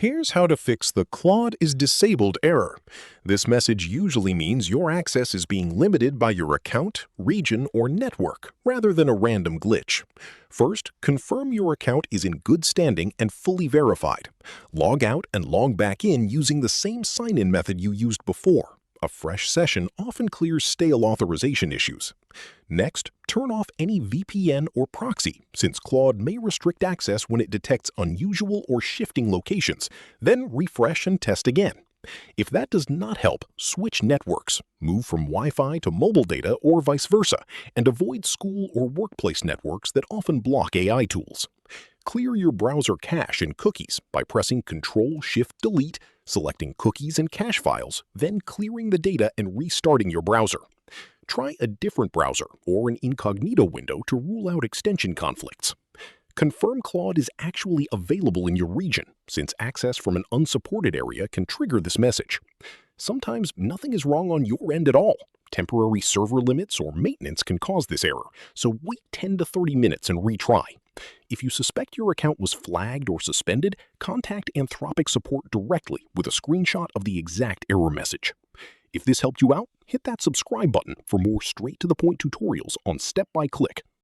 Here's how to fix the Claude is disabled error. This message usually means your access is being limited by your account, region, or network, rather than a random glitch. First, confirm your account is in good standing and fully verified. Log out and log back in using the same sign-in method you used before. A fresh session often clears stale authorization issues. Next, turn off any VPN or proxy, since Claude may restrict access when it detects unusual or shifting locations. Then refresh and test again. If that does not help, switch networks, move from Wi-Fi to mobile data or vice versa, and avoid school or workplace networks that often block AI tools. Clear your browser cache and cookies by pressing Ctrl-Shift-Delete, selecting cookies and cache files, then clearing the data and restarting your browser. Try a different browser or an incognito window to rule out extension conflicts. Confirm Claude is actually available in your region, since access from an unsupported area can trigger this message. Sometimes nothing is wrong on your end at all. Temporary server limits or maintenance can cause this error, so wait 10 to 30 minutes and retry. If you suspect your account was flagged or suspended, contact Anthropic support directly with a screenshot of the exact error message. If this helped you out, hit that subscribe button for more straight-to-the-point tutorials on step-by-click